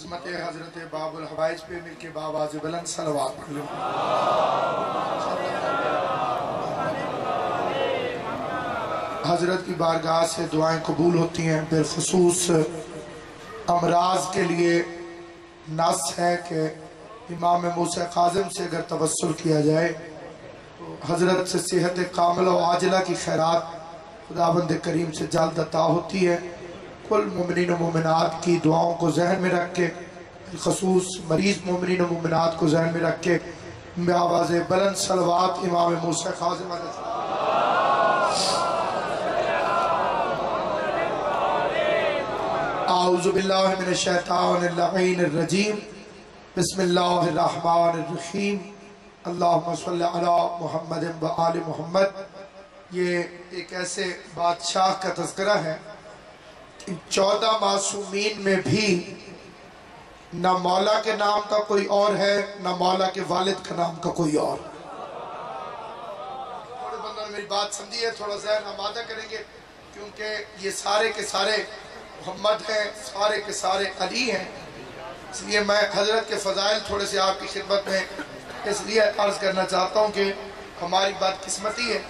عظمت حضرت باب الحوائج پہ مل کے بآواز بلند صلوات پڑھ لیں۔ حضرت کی بارگاہ سے دعائیں قبول ہوتی ہیں۔ بالخصوص امراض کے لیے نص ہے کہ امام موسیٰ کاظم سے اگر توسل کیا جائے تو حضرت سے صحت کاملہ و عاجلہ کی خیرات خداوند کریم سے جلد عطا ہوتی ہے۔ کل مومنین و مومنات کی دعاؤں کو ذہن میں رکھ کے، خصوص مریض مومنین و مومنات کو ذہن میں رکھ کے بآواز بلند صلوات امام موسیٰ کاظم علیہ السلام۔ اعوذ باللہ من الشیطان اللعین الرجیم، بسم اللہ الرحمن الرحیم، اللہم صلی علی محمد و آل محمد۔ یہ ایک ایسے بادشاہ کا تذکرہ ہے کہ 14 معصومین میں بھی نہ مولا کے نام کا کوئی اور ہے، نہ مولا کے والد کا نام کا کوئی اور۔ تھوڑے بندوں نے میری بات سمجھی ہے، تھوڑا ذہن آمادہ کریں گے کیونکہ یہ سارے کے سارے محمد ہیں، سارے کے سارے علی ہیں۔ اس لیے میں حضرت کے فضائل تھوڑے سے آپ کی خدمت میں اس لیے عرض کرنا چاہتا ہوں کہ ہماری بات قسمتی ہے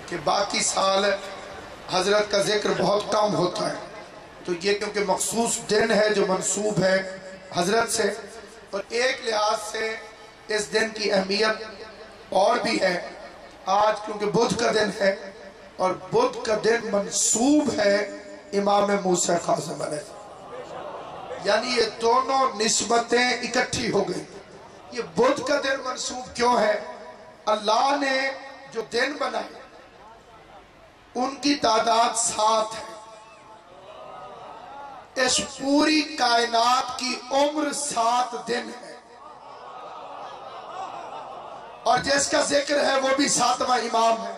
کہ باقی سال حضرت کا ذکر بہت کم ہوتا ہے، تو یہ کیونکہ مخصوص دن ہے جو منسوب ہے حضرت سے، اور ایک لحاظ سے اس دن کی اہمیت اور بھی ہے۔ آج کیونکہ بدھ کا دن ہے اور بدھ کا دن منسوب ہے امام موسیٰ کاظم علیہ السلام، یعنی یہ دونوں نسبتیں اکٹھی ہو گئی۔ یہ بدھ کا دن منسوب کیوں ہے؟ اللہ نے جو دن بنائے ان کی تعداد 7 ہے۔ اس پوری کائنات کی عمر 7 دن ہے، اور جس کا ذکر ہے وہ بھی 7واں امام ہے،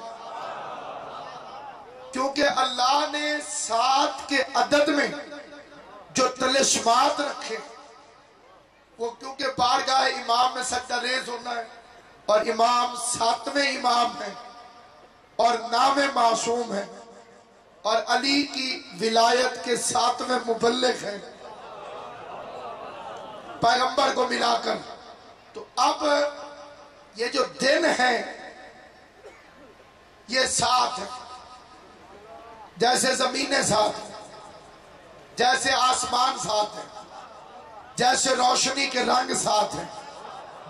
کیونکہ اللہ نے 7 کے عدد میں جو تلسمات رکھے وہ کیونکہ بارگاہ امام میں سجدہ ریز ہونا ہے، اور امام 7ویں امام ہے اور نام معصوم ہے، اور علی کی ولایت کے 7ویں مبلغ ہیں پیغمبر کو ملا کر۔ تو اب یہ جو دن ہے یہ 7 ہے، جیسے زمینیں 7 ہیں، جیسے آسمان 7 ہیں، جیسے روشنی کے رنگ 7 ہیں،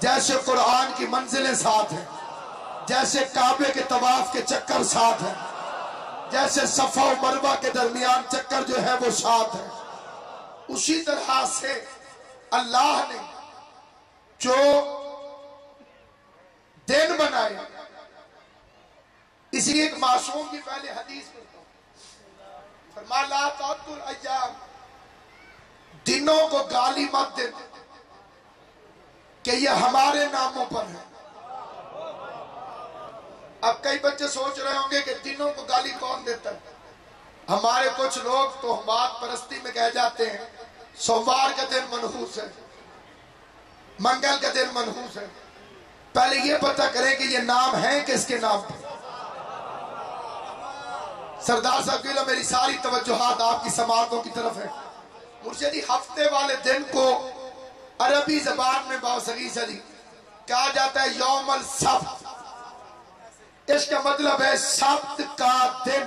جیسے قرآن کی منزلیں 7 ہیں، جیسے کعبے کے طواف کے چکر 7 ہیں، جیسے صفا و مروہ کے درمیان چکر جو ہے وہ 7 ہے، اسی طرح سے اللہ نے جو دن بنائے، اسی ایک معصوم کی پہلے حدیث میں فرمایا لا تعدوا الایام، دنوں کو گالی مت دے کہ یہ ہمارے ناموں پر ہے۔ اب کئی بچے سوچ رہے ہوں گے کہ دنوں کو گالی کون دیتا ہے؟ ہمارے کچھ لوگ تہمات پرستی میں کہہ جاتے ہیں سوموار کا دن منحوس ہے، منگل کا دن منحوس ہے۔ پہلے یہ پتہ کریں کہ یہ نام ہیں کس کے نام پر۔ سردار صاحب کہلا میری ساری توجہات آپ کی سماعتوں کی طرف ہے۔ مرشدی ہفتے والے دن کو عربی زبان میں باوسگی سے کہا جاتا ہے یوم السبت۔ اس کا مطلب ہے سبت کا دن۔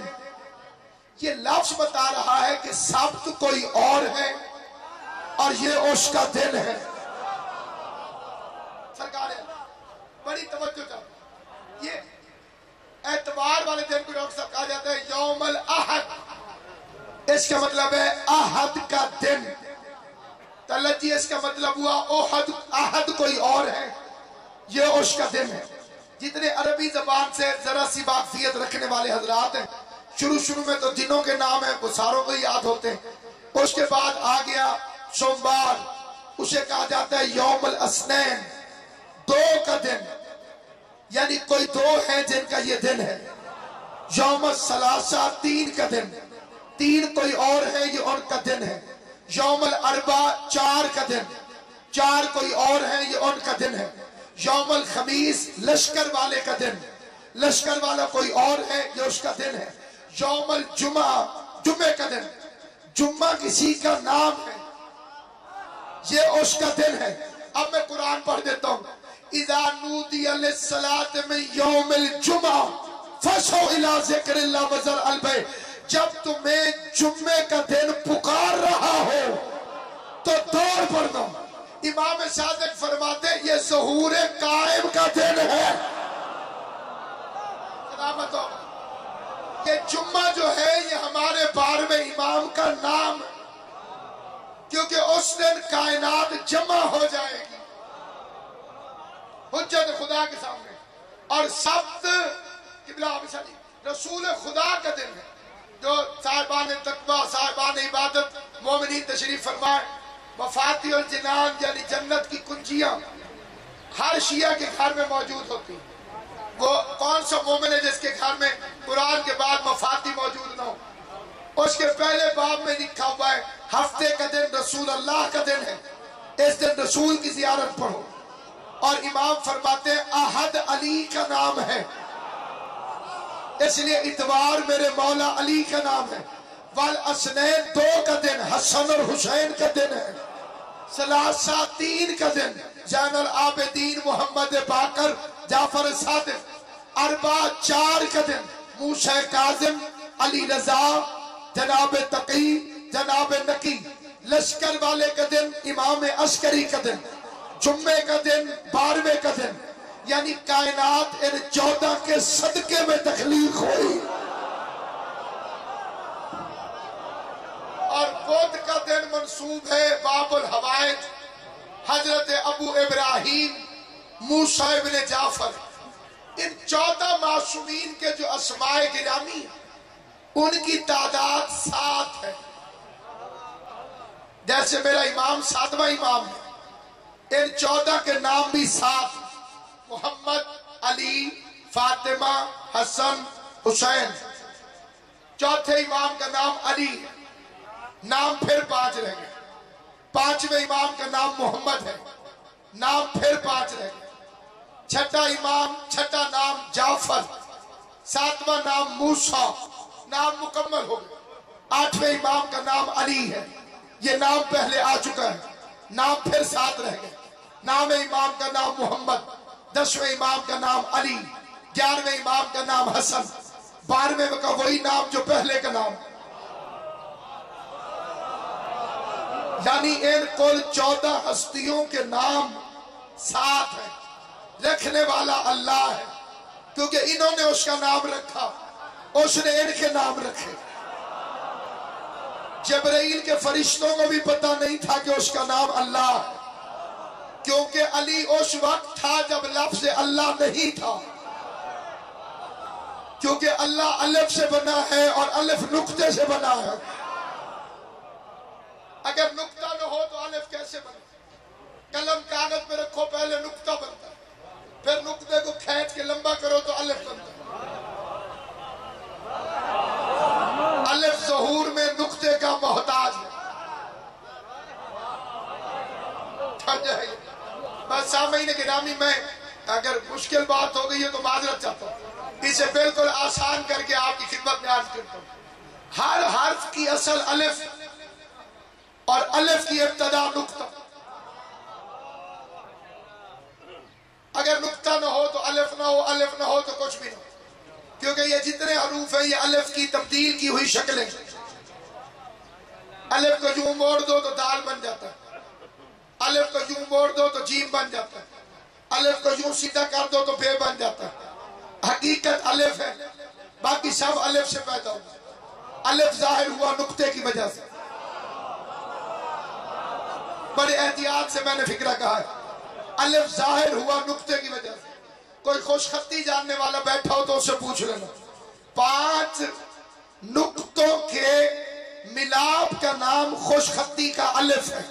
یہ لفظ بتا رہا ہے کہ سبت کوئی اور ہے اور یہ اس کا دن ہے۔ سرکار بڑی توجہ چاہتا، یہ اتوار والے دن کو ڈاکٹر صاحب کہا جاتا ہے یوم الاحد، اس کا مطلب ہے احد کا دن۔ تلجی اس کا مطلب ہوا احد کوئی اور ہے، یہ اس کا دن ہے۔ جتنے عربی زبان سے ذرا سی واقفیت رکھنے والے حضرات ہیں، شروع میں تو دنوں کے نام ہیں وہ ساروں کو یاد ہوتے ہیں۔ اس کے بعد آ گیا سوموار، اسے کہا جاتا ہے یوم الاثنین، 2 کا دن، یعنی کوئی 2 ہیں جن کا یہ دن ہے۔ یوم الثلاثہ، 3 کا دن، 3 کوئی اور ہے یہ ان کا دن ہے۔ یوم الاربع، 4 کا دن، 4 کوئی اور ہے یہ ان کا دن ہے۔ یوم الخمیس، لشکر والے کا دن، لشکر والا کوئی اور ہے یہ اس کا دن ہے۔ یوم الجمعہ، جمعہ کا دن، جمعہ کسی کا نام ہے، یہ اس کا دن ہے. اب میں قرآن پڑھ دیتا ہوں. اذا نودی للصلاۃ من یوم الجمعہ فسعوا الی ذکر اللہ وذروا البیع. جب تمہیں جمعے کا دن پکار رہا ہو تو دوڑ پڑنا. امام صادق فرماتے یہ ظہور قائم کا دن ہے. سلامت ہو. یہ جمعہ جو ہے یہ ہمارے بارے میں امام کا نام ہے، کیونکہ اس دن کائنات جمع ہو جائے گی حجت خدا کے سامنے. اور سبت قبلہ رسول خدا کا دن ہے، جو صاحبان تقویٰ صاحبان عبادت مومنین تشریف فرمائے. مفاتیح الجنان یعنی جنت کی کنجیاں ہر شیعہ کے گھر میں موجود ہوتی ہیں. وہ کون سا مومن ہے جس کے گھر میں قرآن کے بعد مفاتیح موجود نہ ہو؟ اس کے پہلے باب میں لکھا ہوا ہے ہفتے کا دن رسول اللہ کا دن ہے، اس دن رسول کی زیارت پڑھو. اور امام فرماتے ہیں احد علی کا نام ہے، اس لیے اتوار میرے مولا علی کا نام ہے. والاسنین 2 کا دن حسن اور حسین کا دن ہے. ثلاثہ 3 کا دن زین العابدین محمد باقر جعفر صادق. اربع 4 کا دن موسیٰ کاظم علی رضا جناب تقی جناب نقی. لشکر والے کا دن امام عسکری کا دن. جمعے کا دن 12ویں کا دن. یعنی کائنات ان 14 کے صدقے میں تخلیق ہوئی. اور بدھ کا دن منسوب ہے باب الحوائج حضرت ابو ابراہیم موسیٰ ابن جعفر. ان 14 معصومین کے جو اسماء گرامی ہیں ان کی تعداد 7 ہے. جیسے میرا امام 7واں امام ہے، ان 14 کے نام بھی 7: محمد، علی، فاطمہ، حسن، حسین. چوتھے امام کا نام علی ہے، نام پھر 5 رہ گئے. 5ویں امام کا نام محمد ہے، نام پھر 5 رہ گئے. چھٹا نام جعفر. 7واں نام موسیٰ، نام مکمل ہو گئے. 8ویں امام کا نام علی ہے، یہ نام پہلے آ چکا ہے، نام پھر 7 رہ گئے. 9ویں امام کا نام محمد. 10ویں امام کا نام علی. 11ویں امام کا نام حسن. 12ویں کا وہی نام جو پہلے کا نام. یعنی ان کل 14 ہستیوں کے نام 7 ہیں. رکھنے والا اللہ ہے، کیونکہ انہوں نے اس کا نام رکھا، اس نے ان کے نام رکھے. جبرائیل کے فرشتوں کو بھی پتہ نہیں تھا کہ اس کا نام اللہ ہے، کیونکہ علی اس وقت تھا جب لفظ اللہ نہیں تھا. کیونکہ اللہ الف سے بنا ہے اور الف نقطے سے بنا ہے. اگر نقطہ نہ ہو تو الف کیسے بنے؟ قلم کاغذ پہ رکھو پہلے نقطہ بنتا ہے، پھر نقطے کو کھینچ کے لمبا کرو تو الف بنتا ہے. الف ظہور میں نقطے کا محتاج ہے. بس سامعین گرامی، میں اگر مشکل بات ہو گئی ہے تو معذرت چاہتا ہوں، اسے بالکل آسان کر کے آپ کی خدمت میں عرض کرتا ہوں. ہر حرف کی اصل الف اور الف کی ابتدا نقطہ. اگر نقطہ نہ ہو تو الف نہ ہو، الف نہ ہو تو کچھ بھی نہ ہو. کیونکہ یہ جتنے حروف ہیں یہ الف کی تبدیل کی ہوئی شکلیں. الف کو یوں موڑ دو تو دال بن جاتا ہے، الف کو یوں موڑ دو تو جیم بن جاتا ہے، الف کو یوں سیدھا کر دو تو بے بن جاتا ہے. حقیقت الف ہے، باقی سب الف سے پیدا ہوا. الف ظاہر ہوا نقطے کی وجہ سے. بڑے احتیاط سے میں نے فکرہ کہا ہے، الف ظاہر ہوا نقطے کی وجہ سے. کوئی خوش خطی جاننے والا بیٹھا ہو تو اس سے پوچھ لینا. 5 نقطوں کے ملاپ کا نام خوش خطی کا الف ہے.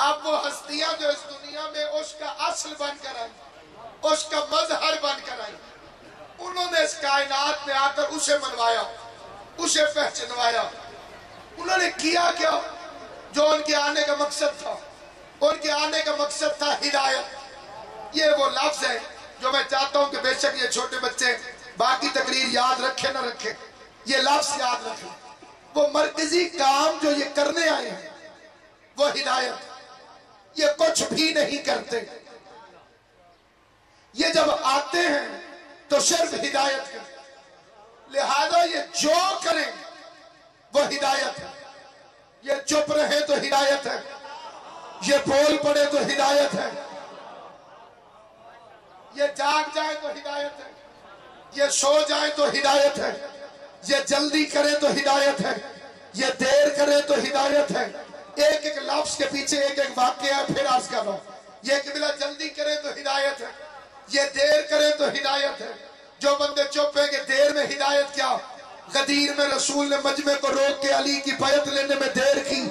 اب وہ ہستیاں جو اس دنیا میں اس کا اصل بن کر آئی، اس کا مظہر بن کر آئی، انہوں نے اس کائنات میں آ کر اسے منوایا، اسے پہچنوایا. انہوں نے کیا کیا جو ان کے آنے کا مقصد تھا؟ ان کے آنے کا مقصد تھا ہدایت. یہ وہ لفظ ہے جو میں چاہتا ہوں کہ بے شک یہ چھوٹے بچے باقی تقریر یاد رکھے نہ رکھے، یہ لفظ یاد رکھیں. وہ مرکزی کام جو یہ کرنے آئے ہیں وہ ہدایت، یہ کچھ بھی نہیں کرتے. یہ جب آتے ہیں تو صرف ہدایت کرتے، لہذا یہ جو کریں وہ ہدایت ہے. یہ چپ رہے تو ہدایت ہے، یہ بول پڑے تو ہدایت ہے، یہ جاگ جائے تو ہدایت ہے، یہ سو جائے تو ہدایت ہے، یہ جلدی کرے تو ہدایت ہے، یہ دیر کرے تو ہدایت ہے. ایک ایک لفظ کے پیچھے ایک ایک واقعہ پھر عرض کر رہا ہوں. یہ کہ بلا جلدی کرے تو ہدایت ہے، یہ دیر کرے تو ہدایت ہے. جو بندے چپ ہیں کہ دیر میں ہدایت کیا، غدیر میں رسول نے مجمع کو روک کے علی کی بیعت لینے میں دیر کی.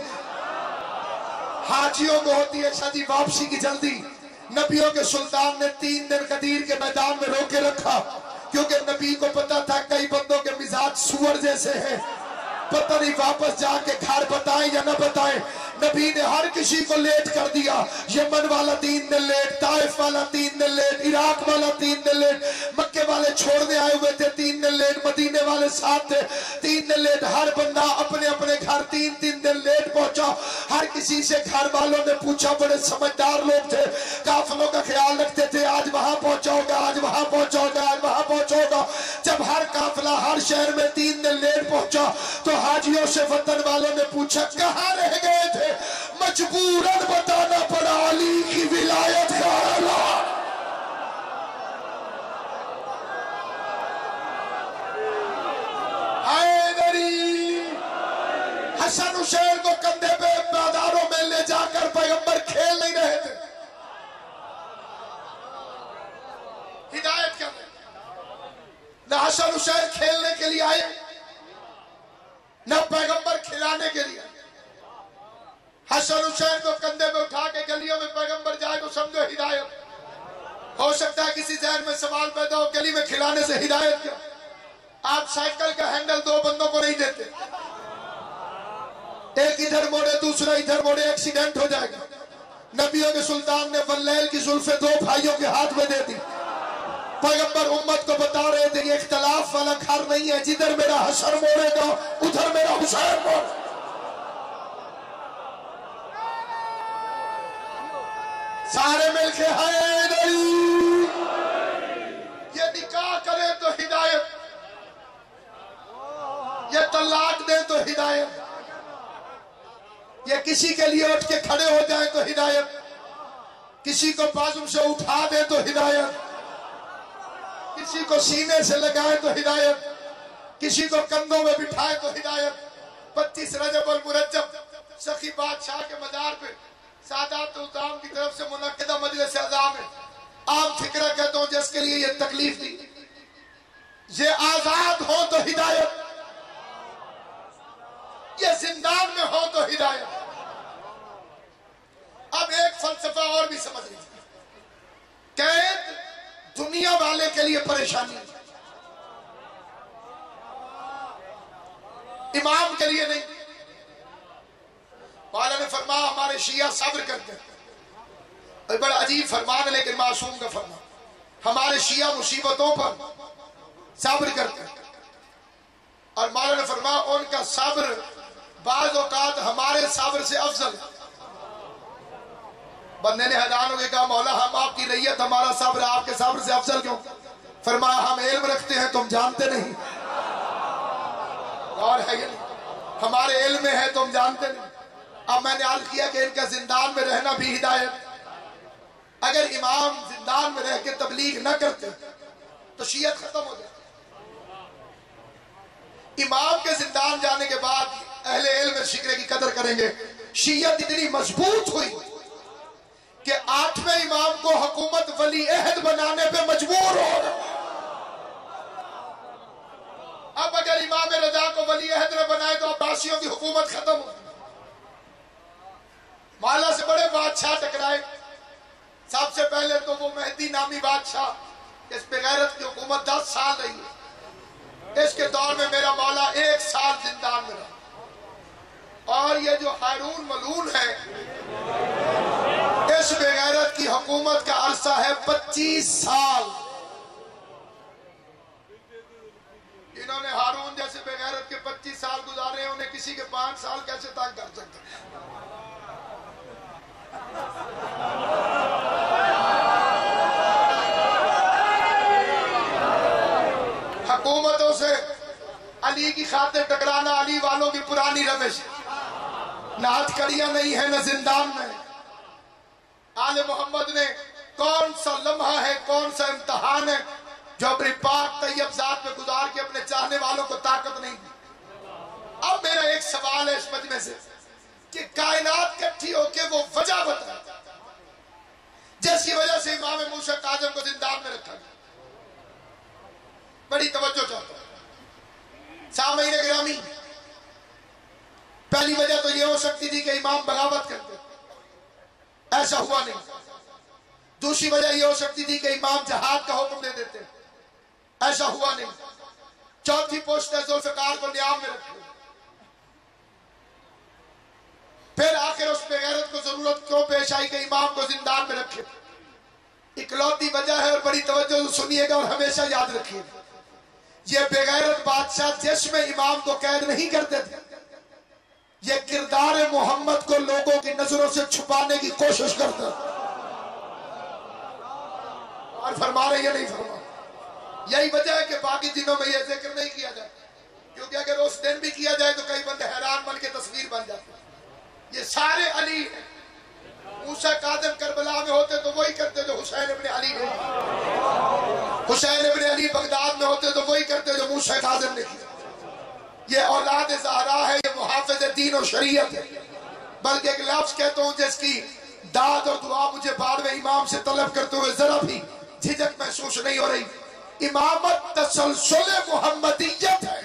حاجیوں کو ہوتی ہے شادی واپسی کی جلدی، نبیوں کے سلطان نے 3 دن غدیر کے میدان میں روکے رکھا، کیونکہ نبی کو پتا تھا کئی بندوں کے مزاج سور جیسے ہیں، پتہ نہیں واپس جا کے گھر بتائیں یا نہ بتائیں. نبی نے ہر کسی کو لیٹ کر دیا. یمن والا 3 دن لیٹ، طائف والا 3 دن لیٹ، عراق والا 3 دن لیٹ، مکے والے چھوڑنے آئے ہوئے تھے 3 دن لیٹ، مدینے والے ساتھ تھے 3 دن لیٹ. ہر بندہ اپنے اپنے گھر 3 دن لیٹ پہنچا. ہر کسی سے گھر والوں نے پوچھا، بڑے سمجھدار لوگ تھے، قافلوں کا خیال رکھتے تھے، آج وہاں پہنچاؤ گا، آج وہاں پہنچاؤ گا، آج وہاں پہنچاؤ گا. جب ہر قافلہ ہر شہر میں 3 دن لیٹ پہنچا تو حاجیوں سے وطن والوں نے پوچھا کہاں رہ گئے تھے؟ مجبوراً بتانا پڑا، علی کی ولایت کا اعلان. حیدری حسن حسین کو کندھے پہ بازاروں میں لے جا کر پیغمبر کھیل نہیں رہے تھے، ہدایت کر رہے. نہ حسن حسین کھیلنے کے لیے آئے، نہ پیغمبر کھلانے کے لیے. حسن حسین کو کندھے میں اٹھا کے گلیوں میں پیغمبر جائے تو سمجھو ہدایت. ہو سکتا ہے کسی ذہن میں سوال پیدا ہو، گلی میں کھلانے سے ہدایت کیا؟ آپ سائیکل کا ہینڈل 2 بندوں کو نہیں دیتے، ایک ادھر موڑے دوسرا ادھر موڑے، ایکسیڈنٹ ہو جائے گا. نبیوں کے سلطان نے واللیل کی زلفیں 2 بھائیوں کے ہاتھ میں دے دی. پیغمبر امت کو بتا رہے تھے یہ اختلاف والا گھر نہیں ہے، جدھر میرا حسن موڑے گا ادھر میرا حسین موڑے. سارے مل کے حیدری. یہ نکاح کرے تو ہدایت، یہ طلاق دے تو ہدایت، یہ کسی کے لیے اٹھ کے کھڑے ہو جائیں تو ہدایت، کسی کو بازو سے اٹھا دے تو ہدایت، کسی کو سینے سے لگائے تو ہدایت، کسی کو کندھوں میں بٹھائے تو ہدایت. 25 رجب المرجب سخی بادشاہ کے مزار پہ سادات الطعام کی طرف سے منعقدہ مجلس اعزام ہے. عام فکرہ کہتا ہوں جس کے لیے یہ تکلیف دی، یہ آزاد ہو تو ہدایت، یہ زندان میں ہو تو ہدایت. اب ایک فلسفہ اور بھی سمجھ لیجیے. قید دنیا والے کے لیے پریشانی، امام کے لیے نہیں. مولا نے فرمایا ہمارے شیعہ صبر کرتے ہیں، بڑا عجیب فرمان ہے لیکن معصوم کا فرمان. ہمارے شیعہ مصیبتوں پر صبر کرتے ہیں، اور مولا نے فرمایا ان کا صبر بعض اوقات ہمارے صبر سے افضل ہے. بندے نے حیران ہو کے کہا مولا ہم آپ کی رعیت، ہمارا صبر آپ کے صبر سے افضل کیوں؟ فرمایا ہم علم رکھتے ہیں تم جانتے نہیں. اور ہے یہ ہمارے علم میں ہے تم جانتے نہیں. اب میں نے عرض کیا کہ ان کا زندان میں رہنا بھی ہدایت. اگر امام زندان میں رہ کے تبلیغ نہ کرتے تو شیعت ختم ہو جاتی. امام کے زندان جانے کے بعد اہل علم شکرے کی قدر کریں گے. شیعت اتنی مضبوط ہوئی کہ 8ویں امام کو حکومت ولی عہد بنانے پہ مجبور ہو رہا. اب اگر امام رضا کو ولی عہد نہ بنائے تو عباسیوں کی حکومت ختم ہو. مولا سے بڑے بادشاہ ٹکرائے. سب سے پہلے تو وہ مہدی نامی بادشاہ، اس پہ غیرت کی حکومت 10 سال رہی ہے. اس کے دور میں میرا مولا 1 سال زندان میں رہا. اور یہ جو ہارون ملعون ہے، اس بے غیرت کی حکومت کا عرصہ ہے 25 سال. انہوں نے ہارون جیسے بے غیرت کے 25 سال گزارے ہیں، انہیں کسی کے 5 سال کیسے تنگ کر سکتے؟ حکومتوں سے علی کی خاطر ٹکرانا علی والوں کی پرانی روش، نہ ہتھ کڑیاں نہیں ہیں نہ زندان میں۔ آل محمد نے کون سا لمحہ ہے، کون سا امتحان ہے جو اپنی پاک طیب ذات میں گزار کے اپنے چاہنے والوں کو طاقت نہیں دی۔ اب میرا ایک سوال ہے اس مجمع سے کہ کائنات کٹھی ہو کے وہ وجہ بتائے جس کی وجہ سے امام موسیٰ کاظم کو زندان میں رکھا گیا۔ بڑی توجہ چاہتا ہوں سامعین گرامی، پہلی وجہ تو یہ ہو سکتی تھی کہ امام بغاوت کرتے، ایسا ہوا نہیں۔ دوسری وجہ یہ ہو سکتی تھی کہ امام جہاد کا حکم دے دیتے، ایسا ہوا نہیں۔ چوتھی پوسٹ ہے ذوالفقار کو نیام میں رکھے، پھر آخر اس بے غیرت کو ضرورت کیوں پیش آئی کہ امام کو زندان میں رکھے؟ اکلوتی وجہ ہے، اور بڑی توجہ سے سنیے گا اور ہمیشہ یاد رکھیے گا، یہ بے غیرت بادشاہ جس میں امام کو قید نہیں کرتے تھے، یہ کردار محمد کو لوگوں کی نظروں سے چھپانے کی کوشش کرتا ہے۔ اور فرما رہے یا نہیں فرما؟ یہی وجہ ہے کہ باقی دنوں میں یہ ذکر نہیں کیا جائے، کیونکہ اگر اس دن بھی کیا جائے تو کئی بندے حیران بن کے تصویر بن جاتے ہیں۔ یہ سارے علی ہیں۔ موسیٰ کاظم کربلا میں ہوتے تو وہی کرتے جو حسین ابن علی نے، حسین ابن علی بغداد میں ہوتے تو وہی کرتے جو موسیٰ کاظم نے کیا۔ یہ اولاد زہرا ہے، یہ محافظ دین و شریعت ہے۔ بلکہ ایک لفظ کہتا ہوں جس کی داد اور دعا مجھے بعد میں امام سے طلب کرتے ہوئے ذرا بھی جھجک محسوس نہیں ہو رہی۔ امامت تسلسل محمدیت ہے،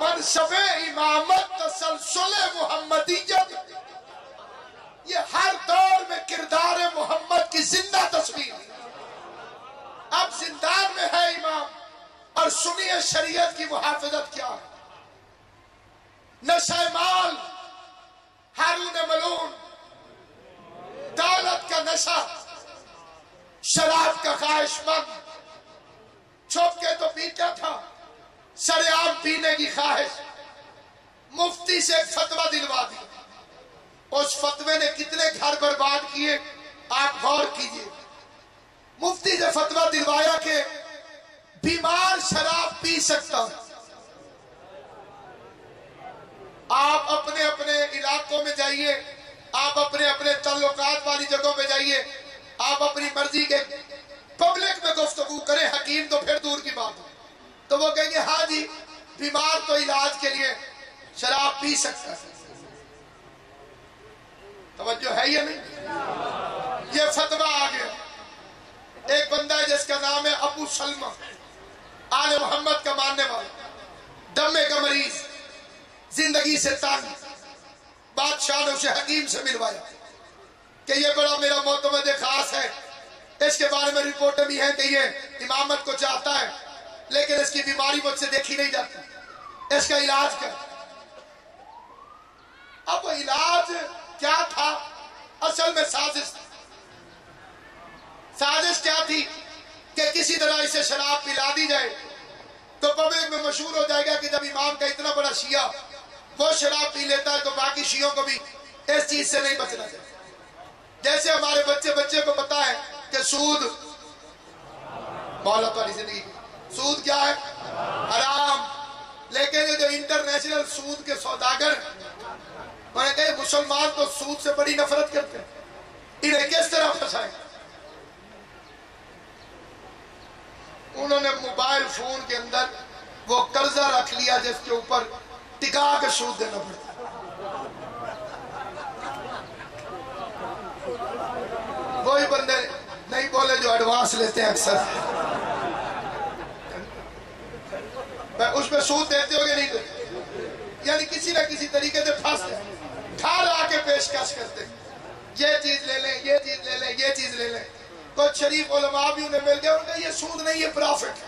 منصب امامت تسلسل محمدیت، یہ ہر دور میں کردار محمد کی زندہ تصویر ہے۔ اب زندان میں ہے امام، اور سنیے شریعت کی محافظت کیا ہے۔ نشہ مال، ہارون ملعون، دولت کا نشہ، شراب کا خواہش مند، چھپ کے تو پیتا تھا، سرعام پینے کی خواہش، مفتی سے ایک فتویٰ دلوا دی، اس فتوے نے کتنے گھر برباد کیے آپ غور کیجئے۔ مفتی سے فتویٰ دلوایا کہ بیمار شراب پی سکتا ہے۔ آپ اپنے اپنے علاقوں میں جائیے، آپ اپنے اپنے تعلقات والی جگہوں پہ جائیے، آپ اپنی مرضی کے پبلک میں گفتگو کریں، حکیم تو پھر دور کی بات ہے، تو وہ کہیں گے ہاں جی بیمار تو علاج کے لیے شراب پی سکتا ہے۔ توجہ ہے یا نہیں؟ یہ فتویٰ آ گیا۔ ایک بندہ ہے جس کا نام ہے ابو سلمہ، آل محمد کا ماننے والا، دمے کا مریض، زندگی سے تنگ، بادشاہ نے اسے حکیم سے ملوایا کہ یہ بڑا میرا معتمد خاص ہے، اس کے بارے میں رپورٹیں بھی ہیں کہ یہ امامت کو چاہتا ہے، لیکن اس کی بیماری مجھ سے دیکھی نہیں جاتی، اس کا علاج کر۔ اب وہ علاج کیا تھا؟ اصل میں سازش تھی۔ سازش کیا تھی کہ کسی طرح اسے شراب پلا دی جائے تو پبلک میں مشہور ہو جائے گا کہ جب امام کا اتنا بڑا شیعہ وہ شراب پی لیتا ہے تو باقی شیعوں کو بھی اس چیز سے نہیں بچنا چاہیے۔ جیسے ہمارے بچے کو پتا ہے کہ سود، مولت والی زندگی، سود کیا ہے؟ حرام، لیکن یہ جو انٹرنیشنل سود کے سوداگر، انہوں نے کہا مسلمان تو سود سے بڑی نفرت کرتے ہیں، انہیں کس طرح پھنسائیں؟ انہوں نے موبائل فون کے اندر وہ قرضہ رکھ لیا جس کے اوپر ٹکا کے سود دینا پڑتا ہے۔ وہی بندے نہیں بولے جو ایڈوانس لیتے ہیں اکثر، اس میں سود دیتے ہو گے نہیں دیتے، یعنی کسی نہ کسی طریقے سے پھنس جائے، ڈھال آ کے پیشکش کرتے، یہ چیز لے لیں، یہ چیز لے لیں، یہ چیز لے لیں۔ کچھ شریف علماء بھی انہیں مل گئے، ان کا یہ سود نہیں، یہ پرافٹ ہے۔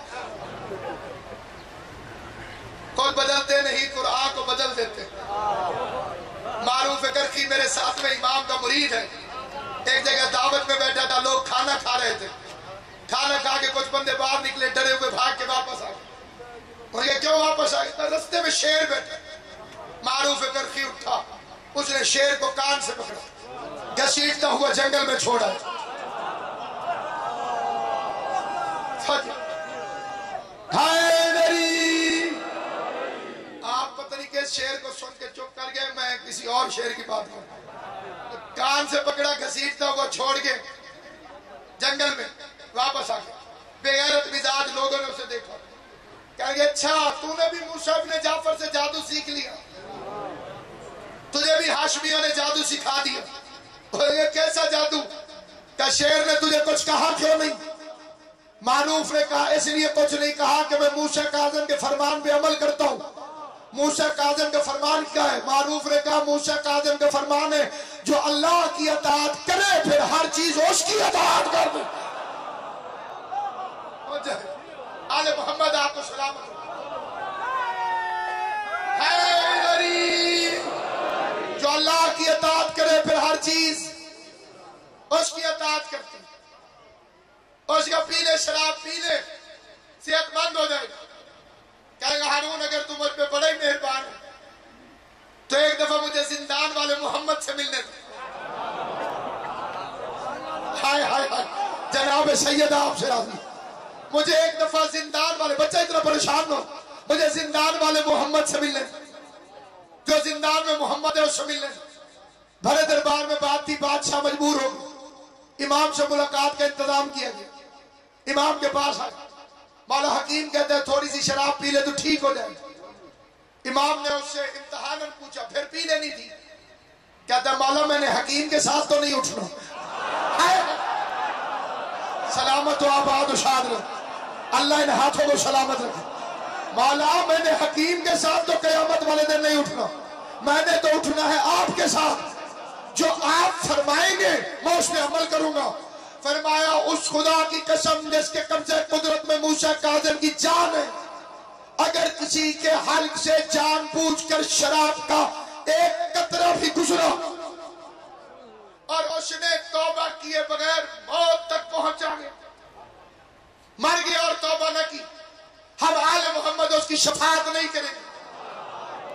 کوئی بدلتے نہیں، قرآن کو بدل دیتے۔ معروف کرخی میرے ساتھ میں امام کا مرید ہے، ایک جگہ دعوت میں بیٹھا تھا، لوگ کھانا کھا رہے تھے، کھانا کھا کے کچھ بندے باہر نکلے، ڈرے ہوئے بھاگ کے واپس آ گئے۔ انہیں کیوں واپس آئے؟ رستے میں شیر بیٹھا، معروف کرخی اٹھا، اس نے شیر کو کان سے پکڑا، گھسیٹتا ہوا جنگل میں چھوڑا۔ حیدری، آپ پتہ نہیں کس شیر کو سن کے چپ کر گئے، میں کسی اور شیر کی بات کروں۔ کان سے پکڑا، گھسیٹتا ہوا چھوڑ کے جنگل میں واپس آ گیا۔ بے غیرت مزاج لوگوں نے اسے دیکھا، کہا کہ اچھا تو نے بھی موسیٰ ابن جعفر سے جادو سیکھ لیا، تجھے بھی ہاشمیوں نے جادو سکھا دیا۔ یہ کیسا جادو؟ کہ شیر نے تجھے کچھ کہا کیوں نہیں؟ معروف نے کہا اس لیے کچھ نہیں کہا کہ میں موسیٰ کاظم کے فرمان پہ عمل کرتا ہوں۔ موسیٰ کاظم کا فرمان کیا ہے؟ معروف نے کہا موسیٰ کاظم کا فرمان ہے جو اللہ کی اطاعت کرے پھر ہر چیز اس کی اطاعت کر دے۔ آل محمد آپ کو سلامت حیدری، جو اللہ کی اطاعت کرے پھر ہر چیز اس کی اطاعت کرتی، اس کا پی لے شراب پی لے صحت مند ہو جائے گا۔ کہے گا ہارون اگر تم مجھ پہ بڑے مہربان ہے تو ایک دفعہ مجھے زندان والے محمد سے ملنے دو۔ ہائے ہائے ہائے، جناب سید آپ سے راضی، مجھے ایک دفعہ زندان والے، بچہ اتنا پریشان ہو، مجھے زندان والے محمد سے ملنے دو، جو زندان میں محمد ہے اس سے ملنے دو۔ بھرے دربار میں بات تھی، بادشاہ مجبور ہو گیا، امام سے ملاقات کا انتظام کیا گیا۔ امام کے پاس آئے، مولا حکیم کہتے ہیں تھوڑی سی شراب پی لے تو ٹھیک ہو جائے۔ امام نے اس سے امتحاناً پوچھا پھر پی لینی تھی؟ کہتا ہے مولا میں نے حکیم کے ساتھ تو نہیں اٹھنا۔ سلامت و آباد و شاد رہے، اللہ ان ہاتھوں کو سلامت رکھے۔ مولا میں نے حکیم کے ساتھ تو قیامت والے دن نہیں اٹھنا، میں نے تو اٹھنا ہے آپ کے ساتھ، جو آپ فرمائیں گے میں اس میں عمل کروں گا۔ فرمایا اس خدا کی قسم جس کے قبضہ قدرت میں موسیٰ کاظم کی جان ہے، اگر کسی کے حلق سے جان بوجھ کر شراب کا ایک قطرہ بھی گزرا اور اس نے توبہ کیے بغیر موت تک پہنچا گیا، مر گیا اور توبہ نہ کی، ہم آل محمد اس کی شفاعت نہیں کریں گے۔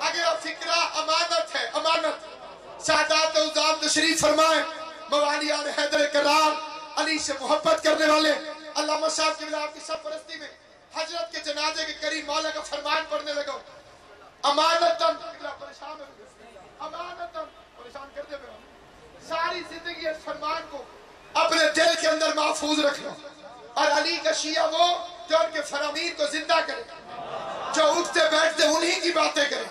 اگر فکرہ امانت ہے، امانت، سادات عظام تشریف فرمائیں، موالیان حیدر کرار، علی سے محبت کرنے والے، علامہ صاحب کی آپ کی سب پرستی میں حضرت کے جنازے کے قریب مولا کا فرمان پڑھنے لگا، امانتاً، پریشان امانتاً پریشان کر دے میں ساری زندگی اس فرمان کو اپنے دل کے اندر محفوظ رکھنا، اور علی کا شیعہ وہ جو ان کے فرامین کو زندہ کرے، جو اٹھتے بیٹھتے انہی کی باتیں کرے،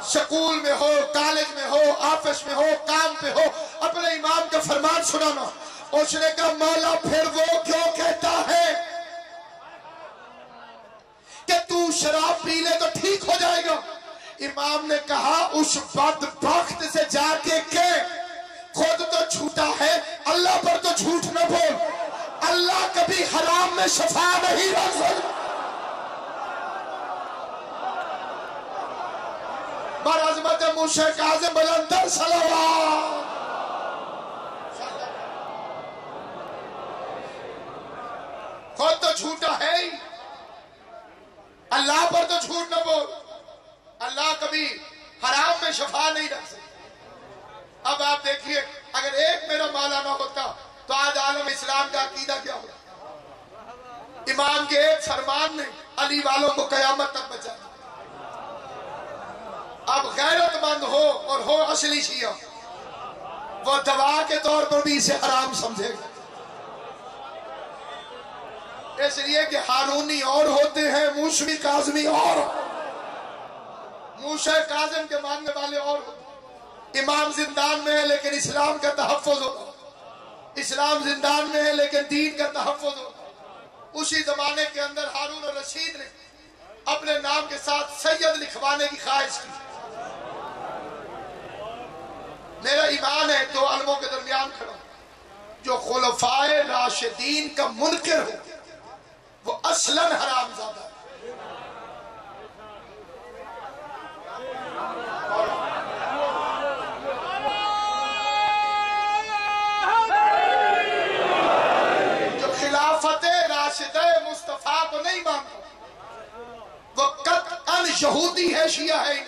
سکول میں ہو، کالج میں ہو، آفس میں ہو، کام پہ ہو، اپنے امام کا فرمان سنانا۔ اس نے کہا مولا پھر وہ کیوں کہتا ہے کہ تو شراب پی لے تو ٹھیک ہو جائے گا؟ امام نے کہا اس بدبخت سے جا کے کہ خود تو جھوٹا ہے، اللہ پر تو جھوٹ نہ بول، اللہ کبھی حرام میں شفا نہیں رکھ سکتا۔ بر عظمت موسیٰ کاظم بلندر صلوات۔ خود تو جھوٹا ہے ہی، اللہ پر تو جھوٹ نہ بول، اللہ کبھی حرام میں شفا نہیں رکھ سکتا۔ اب آپ دیکھیے اگر ایک میرا مولا نہ ہوتا تو آج عالم اسلام کا عقیدہ کیا ہوتا؟ امام کے ایک فرمان نے علی والوں کو قیامت تک بچا دیا۔ اب غیرت مند ہو اور ہو اصلی شیعہ، وہ دوا کے طور پر بھی اسے حرام سمجھے گا، اس لیے کہ ہارونی اور ہوتے ہیں، موسوی کاظمی اور، موسیٰ کاظم کے ماننے والے اور ہوتے ہیں۔ امام زندان میں ہے لیکن اسلام کا تحفظ ہوتا، اسلام زندان میں ہے لیکن دین کا تحفظ ہوتا۔ اسی زمانے کے اندر ہارون الرشید نے اپنے نام کے ساتھ سید لکھوانے کی خواہش کی۔ میرا ایمان ہے دو علموں کے درمیان کھڑا، جو خلفائے راشدین کا منکر ہو وہ اصلاً حرام زادہ ہے۔ جو خلافت راشدہ مصطفیٰ کو نہیں مانتا وہ یہودی ہے، شیعہ ہے،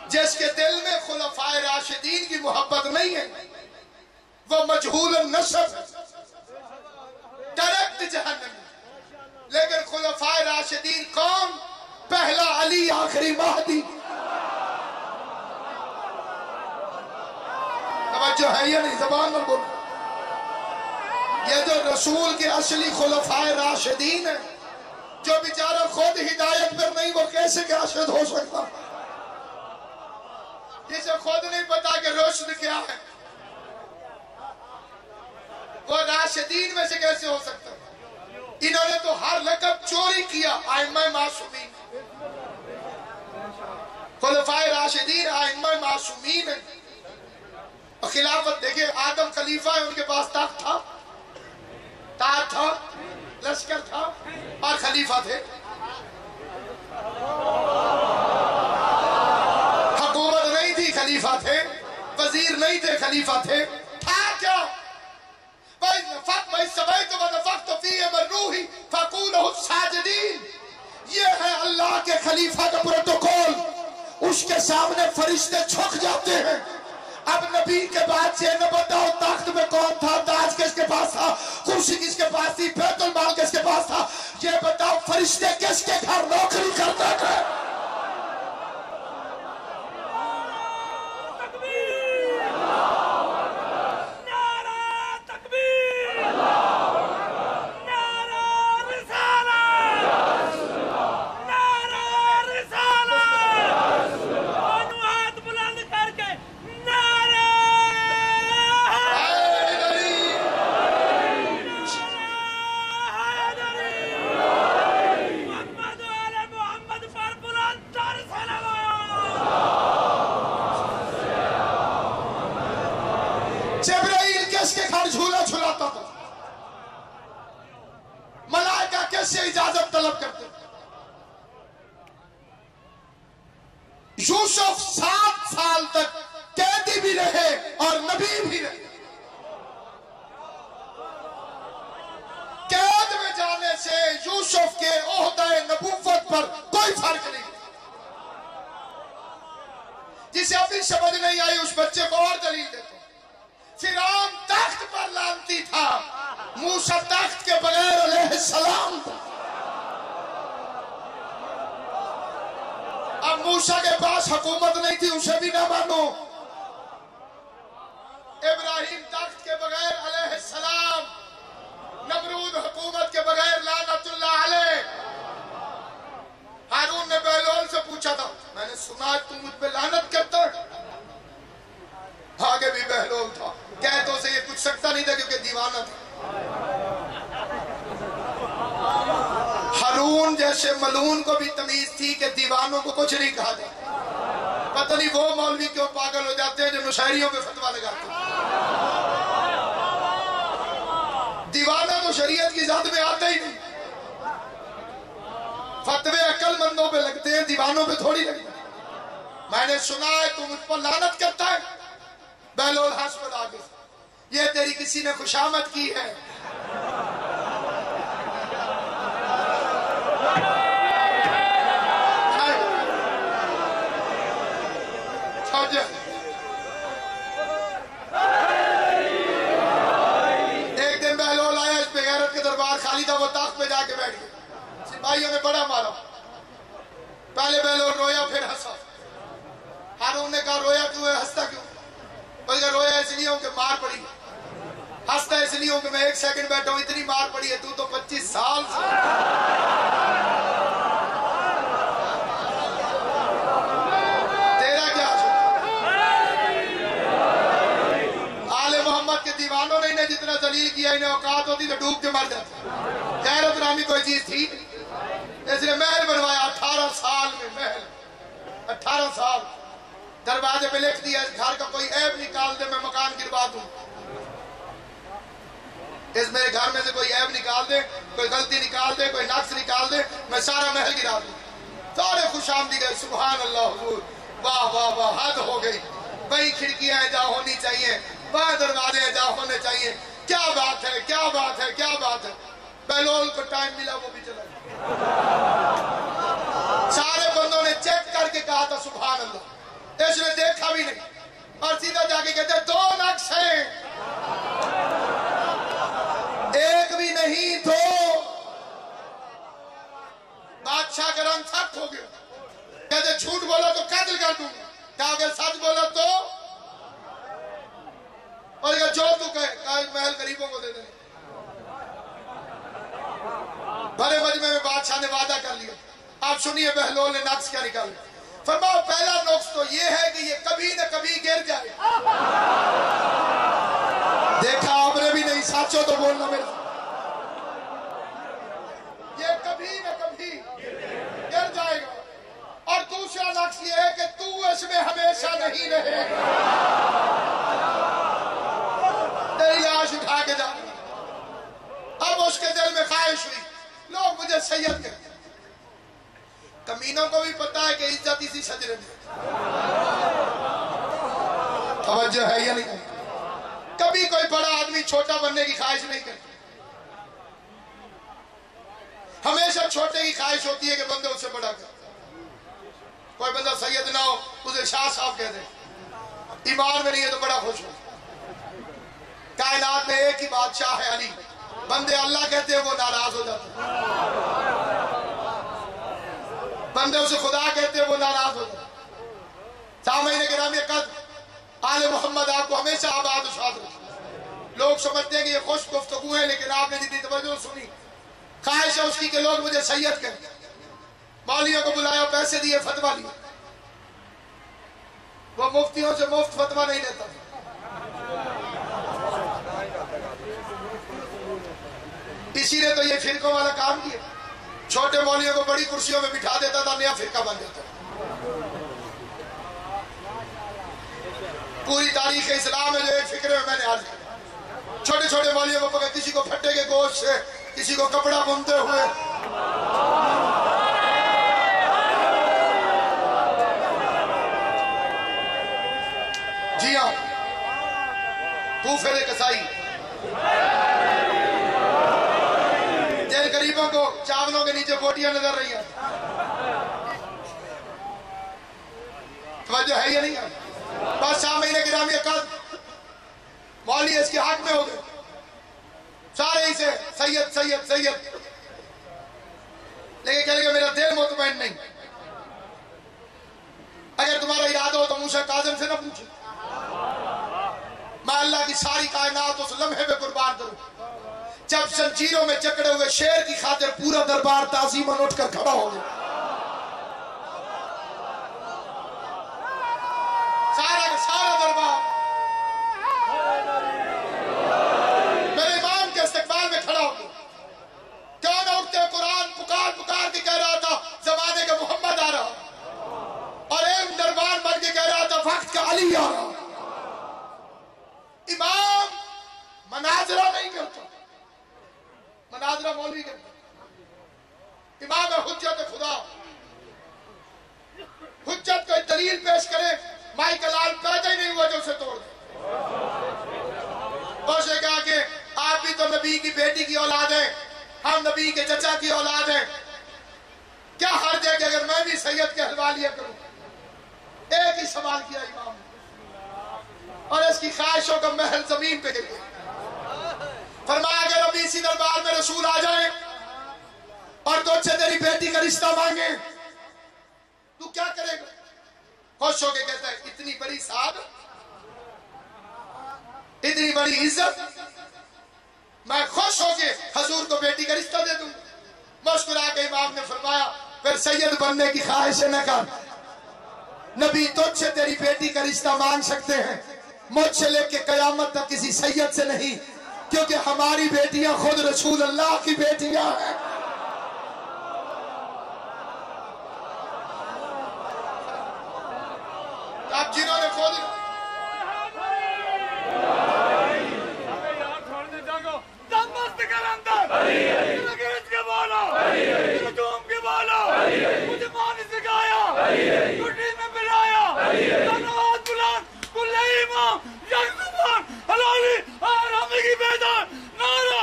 جس کے دل میں خلفائے راشدین کی محبت نہیں ہے وہ مجہول النسب، ڈائریکٹ جہنم۔ لیکن خلفائے راشدین کون؟ پہلا علی، آخری مہدی۔ توجہ ہے یا نہیں؟ زبان میں بولو۔ یہ جو رسول کے اصلی خلفائے راشدین ہیں، جو بیچارہ خود ہدایت پر نہیں، وہ کیسے راشد ہو سکتا؟ جسے خود نہیں پتا کہ رشد کیا ہے، وہ راشدین میں سے کیسے ہو سکتا؟ انہوں نے تو ہر لقب چوری کیا۔ ائمہ معصومین، خلفائے راشدین ائمہ معصومین ہیں۔ اور خلافت دیکھیں، آدم خلیفہ ہے، ان کے پاس تخت تھا، تاج تھا، لشکر تھا اور خلیفہ تھے۔ حکومت نہیں تھی، خلیفہ تھے۔ وزیر نہیں تھے، خلیفہ تھے۔ تھا کیا؟ یہ ہے اللہ کے خلیفہ کا پروٹوکول۔ اس کے سامنے فرشتے جھک جاتے ہیں۔ اب نبی کے بعد یہ نہ بتاؤ تخت میں کون تھا، تاج کس کے پاس تھا، کرسی کس کے پاس تھی، بیت المال کس کے پاس تھا، یہ بتاؤ فرشتے کس کے گھر نوکری کرتے تھے۔ جبرائیل کس کے گھر جھولا جھلاتا تھا؟ ملائکہ کس سے اجازت طلب کرتے تھے؟ یوسف 7 سال تک قیدی بھی رہے اور نبی بھی رہے۔ قید میں جانے سے یوسف کے عہدہ نبوت پر کوئی فرق نہیں۔ جسے ابھی سمجھ نہیں آئی اس بچے کو اور دلیل دیتا۔ فرعون تخت پر لانتی تھا، موسیٰ تخت کے بغیر علیہ السلام تھا۔ اب موسیٰ کے پاس حکومت نہیں تھی، اسے بھی نہ مانو۔ ابراہیم تخت کے بغیر علیہ السلام، نمرود حکومت کے بغیر لعنت اللہ علیہ۔ ہارون نے بہلول سے پوچھا تھا، میں نے سنا تم مجھ پہ لعنت کرتا ہے؟ آگے بھی بہلول تھا، قیدوں سے یہ کچھ سکتا نہیں تھا کیونکہ دیوانہ تھا۔ ہارون جیسے ملعون کو بھی تمیز تھی کہ دیوانوں کو کچھ نہیں کہا جاتا۔ پتہ نہیں وہ مولوی کیوں پاگل ہو جاتے ہیں جو مشاعریوں پہ فتویٰ لگاتے ہیں۔ دیوانہ تو شریعت کی ذات میں آتا ہی نہیں۔ فتوے عقل مندوں پہ لگتے ہیں، دیوانوں پہ تھوڑی لگتے ہیں۔ میں نے سنا ہے تم مجھ پر لعنت کرتا ہے؟ بہلول ہنس پڑا آگے، یہ تیری کسی نے خوشامد کی ہے۔ ایک دن بہلول آیا، اس پہ غیرت کے دربار خالی تھا، وہ تخت پہ جا کے بیٹھ گیا۔ سپاہیوں نے بڑا مارا۔ پہلے بہلول رویا پھر ہنسا۔ ہارون نے کہا رویا کیوں ہے، ہنستا کیوں؟ بلکہ رویا اس لیے ہوں کہ مار پڑی، ہنستا اس لیے ہوں کہ میں 1 سیکنڈ بیٹھا ہوں، اتنی مار پڑی ہے، تو 25 سال سے۔ تیرا کیا آل محمد کے دیوانوں نے انہیں جتنا ذلیل کیا، انہیں اوقات ہوتی تو ڈوب کے مر جاتے۔ غیرت نامی کوئی چیز تھی، اس نے محل بنوایا 18 سال میں، محل 18 سال۔ دروازے پہ لکھ دیا اس گھر کا کوئی عیب نکال دے میں مکان گروا دوں۔ اس میرے گھر میں سے کوئی عیب نکال دے، کوئی غلطی نکال دے، کوئی نقص نکال دے، میں سارا محل گرا دوں۔ سارے خوش آمدید گئے، سبحان اللہ حضور، واہ واہ واہ، حد ہو گئی۔ بھائی کھڑکیاں ہیں جہاں ہونی چاہیے، وہاں دروازے ہیں جہاں ہونے چاہیے۔ کیا بات ہے، کیا بات ہے، کیا بات ہے۔ بہلول کو ٹائم ملا وہ بھی چلا گیا۔ سارے بندوں نے چیک کر کے کہا تھا سبحان اللہ، اس نے دیکھا بھی نہیں اور سیدھا جا کے کہتے 2 نقش ہیں، ایک بھی نہیں 2۔ بادشاہ کا رنگ سخت ہو گیا، کہتے جھوٹ بولا تو قتل کر دوں، کہا اگر سچ بولا تو، اور کہا جو تو کہے، کہا محل غریبوں کو دے دیں۔ بڑے مجمع میں بادشاہ نے وعدہ کر لیا۔ آپ سنیے بہلول نے نقص کیا نکالا، فرماؤ پہلا نقص تو یہ ہے کہ یہ کبھی نہ کبھی گر جائے۔ دیکھا آپ نے بھی نہیں، سچو تو بولنا میرے، یہ کبھی نہ کبھی گر جائے گا۔ اور دوسرا نقص یہ ہے کہ تو اس میں ہمیشہ نہیں رہے گا، تیری لاش اٹھا کے جا۔ اب اس کے دل میں خواہش ہوئی لوگ مجھے سید کہتے ہیں، کمینوں کو بھی پتا ہے کہ عزت اسی شجرے میں۔ توجہ ہے یا نہیں؟ کبھی کوئی بڑا آدمی چھوٹا بننے کی خواہش نہیں کرتا، ہمیشہ چھوٹے کی خواہش ہوتی ہے کہ بندے اس سے بڑا کر۔ کوئی بندہ سید نہ ہو اسے شاہ صاحب کہہ دے، ایمان میں نہیں ہے تو بڑا خوش ہو۔ کائنات میں ایک ہی بادشاہ ہے علی، بندے اللہ کہتے ہیں وہ ناراض ہو جاتے ہیں، بندے اسے خدا کہتے ہیں وہ ناراض ہو جاتے ہیں۔ سامعین گرامی قدر، آل محمد آپ کو ہمیشہ آباد و شاد رکھے۔ لوگ سمجھتے ہیں کہ یہ خوش گفتگو ہے، لیکن آپ نے جتنی توجہ سنی، خواہش ہے اس کی کہ لوگ مجھے سید کہیں۔ مولویوں کو بلایا، پیسے دیے، فتویٰ لیا، وہ مفتیوں سے مفت فتویٰ نہیں لیتا، اسی نے تو یہ فرقوں والا کام کیا، چھوٹے مولویوں کو بڑی کرسیوں میں بٹھا دیتا تھا، نیا فرقہ بن جاتا۔ پوری تاریخ اسلام میں جو ایک فکرے میں نے عرض کیا، چھوٹے چھوٹے مولویوں کو پکڑ، کسی کو پھٹے کے گوشت سے، کسی کو کپڑا بنتے ہوئے، جی ہاں، کوفے دے کسائی، جن غریبوں کو چاولوں کے نیچے بوٹیاں نظر رہی ہیں، توجہ ہے یا نہیں ہے؟ بس سامعین گرامی قدر، مولوی اس کے حق میں ہو گئے، سارے ہی سے سید سید سید، لیکن کہنے کہ میرا دل مطمئن نہیں، اگر تمہارا ارادہ ہو تو موسیٰ کاظم سے نہ پوچھو، میں اللہ کی ساری کائنات اس لمحے پہ قربان کروں جب زنجیروں میں جکڑے ہوئے شیر کی خاطر پورا دربار تعظیماً اٹھ کر کھڑا ہو گیا، سارا دربار میرے امام کے استقبال میں کھڑا ہو گیا۔ کیوں نہ اٹھتے؟ قرآن پکار پکار کے کہہ رہا تھا زمانے کا محمد آ رہا، اور علم دربار بن کے کہہ رہا تھا وقت کا علی آ رہا۔ امام مناظرہ نہیں کرتا، مناظرہ مولوی کرتا، امام حجت خدا، حجت کوئی دلیل پیش کرے، مائیکل آل پیدا ہی نہیں ہوا جو اسے توڑ دے۔ اس نے کہا کہ آپ بھی تو نبی کی بیٹی کی اولاد ہیں، ہم نبی کے چچا کی اولاد ہیں، کیا حرج ہے کہ اگر میں بھی سید کے حلوہ لیا کروں؟ ایک ہی سوال کیا امام نے، اور اس کی خواہشوں کا محل زمین پہ گر گیا۔ فرمایا اگر ابھی اسی دربار میں رسول آ جائیں اور تجھ سے تیری بیٹی کا رشتہ مانگے تو کیا کرے گا؟ خوش ہو کے کہتا ہے اتنی بڑی سعادت، اتنی بڑی عزت، میں خوش ہو کے حضور کو بیٹی کا رشتہ دے دوں۔ مسکرا کے امام نے فرمایا پھر سید بننے کی خواہش نہ کر، نبی تجھ سے تیری بیٹی کا رشتہ مانگ سکتے ہیں، مجھ سے لے کے قیامت تک کسی سید سے نہیں، کیونکہ ہماری بیٹیاں خود رسول اللہ کی بیٹیاں ہیں۔ اب جنہوں نے خود مجھے ماں نے سکھایا، چھٹی میں پلایا، دنوات بلند کل امام یک زبان حلالی آرامی کی بیدار نعرہ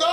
2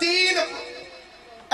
3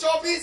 24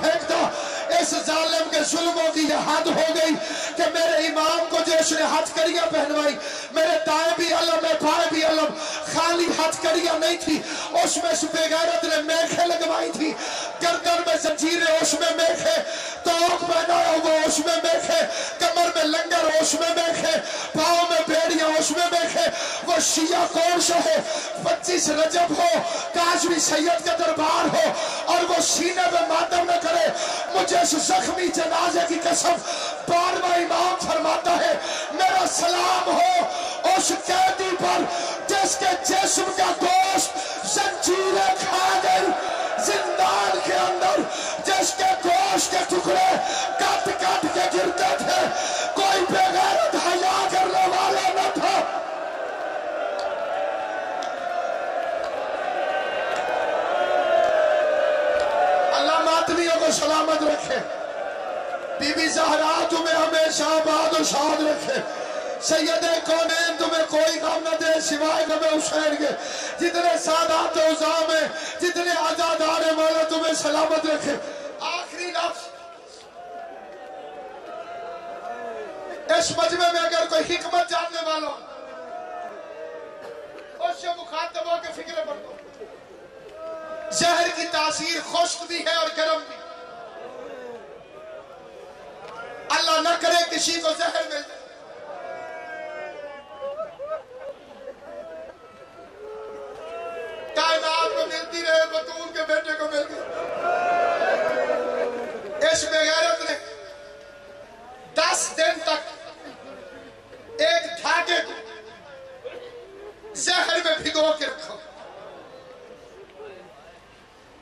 پھینک دو. اس ظالم کے ظلموں کی یہ حد ہو گئی کہ میرے امام کو جو اس نے ہتھ کریاں پہنوائی، میرے دائیں بھی علم ہے بائیں بھی علم، خالی ہتھ کریاں نہیں تھی، اس میں اس بے غیرت نے میخیں لگوائی تھی، گردن میں زنجیریں اس میں میخیں، توق پہنایا وہ اس میں میخیں، کمر میں لنگر اس میں میخیں، پاؤں میں بیڑیاں اس میں میخیں. وہ شیعہ کون سا ہے؟ 25 رجب ہو، کاشمی سید کا دربار ہو اور وہ سینے میں ماتم نہ کرے. مجھے اس زخمی جنازے کی قسم 12واں امام فرماتا ہے میرا سلام ہو اس قیدی پر جس کے جسم کا گوشت زنجیریں کھا گئی، زندان کے اندر جس کے گوشت کے ٹکڑے کٹ کٹ کے گرتے تھے، کوئی بے غیرت حیا کرنے والا نہ تھا. اللہ ماتمیوں کو سلامت رکھے. بی بی زہرا تمہیں ہمیشہ آباد و شاد رکھے. سید کونین تمہیں کوئی غم نہ دے سوائے غم حسین کے. جتنے سادات عظام ہیں، جتنے عزادار مولا تمہیں سلامت رکھے. آخری لفظ، اس مجمع میں اگر کوئی حکمت جاننے والا اس سے مخاطب ہو کے فکر پر دو. زہر کی تاثیر خشک بھی ہے اور گرم بھی. اللہ نہ کرے کسی کو زہر مل جائے. کائنات کو ملتی رہے، بطول کے بیٹے کو مل گئی. اس بے غیرت نے 10 دن تک ایک دھاگے کو زہر میں بھگو کے رکھا،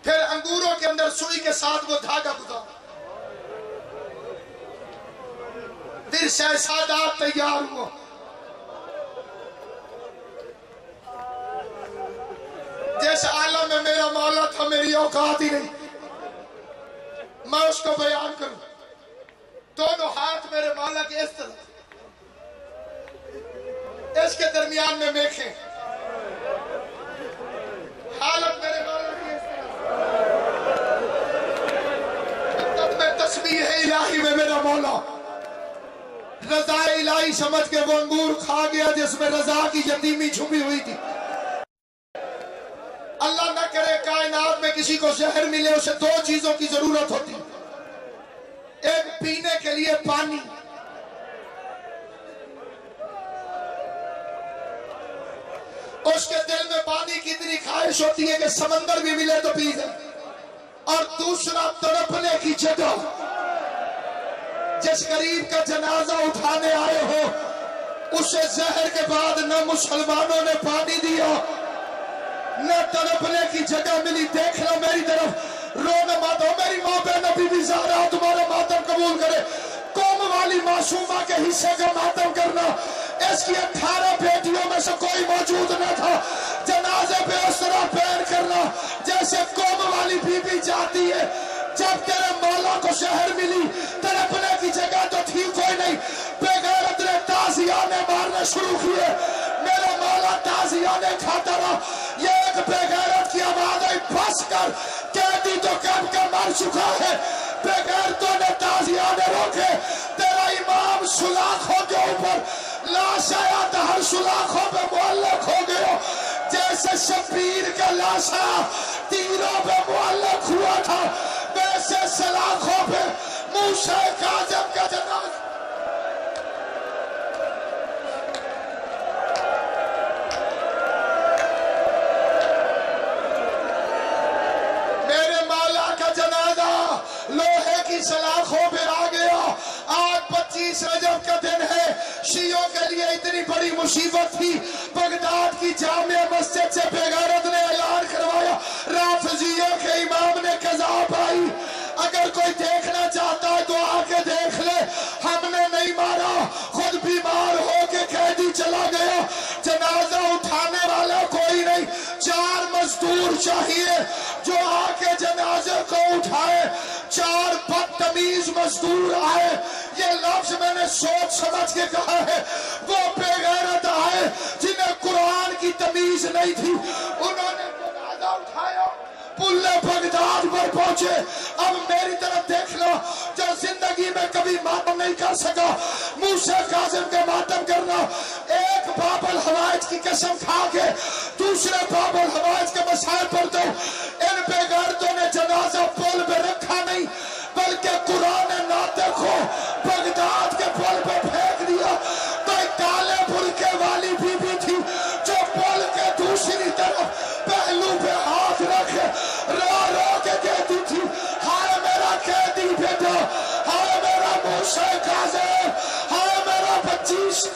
پھر انگوروں کے اندر سوئی کے ساتھ وہ دھاگا گزارا، پھر شہزادہ تیار ہوا. جس عالم میں میرا مولا تھا میری اوقات ہی نہیں میں اس کو بیان کروں. دونوں ہاتھ میرے مولا کے اس طرح، اس کے درمیان میں میخیں، حالت میرے مولا کی اس طرح. تب میں تسبیح الہی میں میرا مولا رضا الہی سمجھ کے وہ انگور کھا گیا جس میں رضا کی یتیمی چھپی ہوئی تھی. اللہ نہ کرے کائنات میں کسی کو زہر ملے، اسے 2 چیزوں کی ضرورت ہوتی. ایک پینے کے لیے پانی، اس کے دل میں پانی کی اتنی خواہش ہوتی ہے کہ سمندر بھی ملے تو پی جائے. اور دوسرا تڑپنے کی جگہ. جس غریب کا جنازہ اٹھانے آئے ہو اسے زہر کے بعد نہ مسلمانوں نے پانی دیا نہ تڑپنے کی جگہ ملی. دیکھ لو میری طرف، رونا مات ہو. میری ماں بہن بی بی زہرا تمہارا ماتم قبول کرے. قوم والی معصومہ کے حصے کا ماتم کرنا. اس کی 18 بیٹیوں میں سے کوئی موجود نہ تھا. جنازے پہ اس طرح پیر کرنا جیسے قوم والی بی بی جاتی ہے. جب تیرے مولا کو زہر ملی تڑپنے کی جگہ تو تھی کوئی نہیں. بے غیرت نے تازیانے مارنے شروع کیے. میرا مولا تازیانے کھاتا رہا. یہ ایک بے غیرت کی آواز ہے، بس کر، قیدی تو کب کا مر چکا ہے. بے غیرتوں نے تازیانے روکے. تیرا امام سلاخوں کے اوپر لاش آیا تو ہر سلاخوں پہ معلق ہو گئے. جیسے شبیر کا لاشا تیروں پہ معلق ہوا تھا ویسے سلاخوں پہ موسیٰ کاظم کا جنازہ. میرے مولا کا جنازہ لوہے کی سلاخوں پہ آ گیا. آج 25 رجب کا دن ہے. شیعوں کے لیے اتنی بڑی مصیبت تھی. بغداد کی جامع مسجد سے بے غیرت نے اعلان کروایا رافضیوں کے امام نے قضا پائی. اگر کوئی دیکھنا چاہتا ہے تو آ کے دیکھ لے. ہم نے نہیں مارا، خود بیمار ہو کے قیدی چلا گیا. جنازہ اٹھانے والا کوئی نہیں. 4 مزدور چاہیے جو آ کے جنازے کو اٹھائے. 4 بدتمیز مزدور آئے. یہ لفظ میں نے سوچ سمجھ کے کہا ہے. وہ بے غیرت آئے جنہیں قرآن کی تمیز نہیں تھی. انہوں نے جنازہ اٹھایا، پل بغداد پر پہنچے. مجھے اب میری طرف دیکھ لو جو زندگی میں کبھی ماتم نہیں کر سکا موسیٰ کاظم کے ماتم کرنا ایک باب الحوائج کی قسم کھا کے دوسرے باب الحوائج کے مسائل پر دو ان بے غیرتوں نے جنازہ پل پہ رکھا نہیں بلکہ قرآن ناطق کو بغداد کے پل پہ پھینک دیا کوئی کالے برقعے والی بی بی تھی جو پل کے دوسری طرف پہلو پہ ہاتھ رکھے رو رو کے کہتی تھی ہائے میرا قیدی بیٹا ہائے میرا موسیٰ کاظم ہائے میرا 25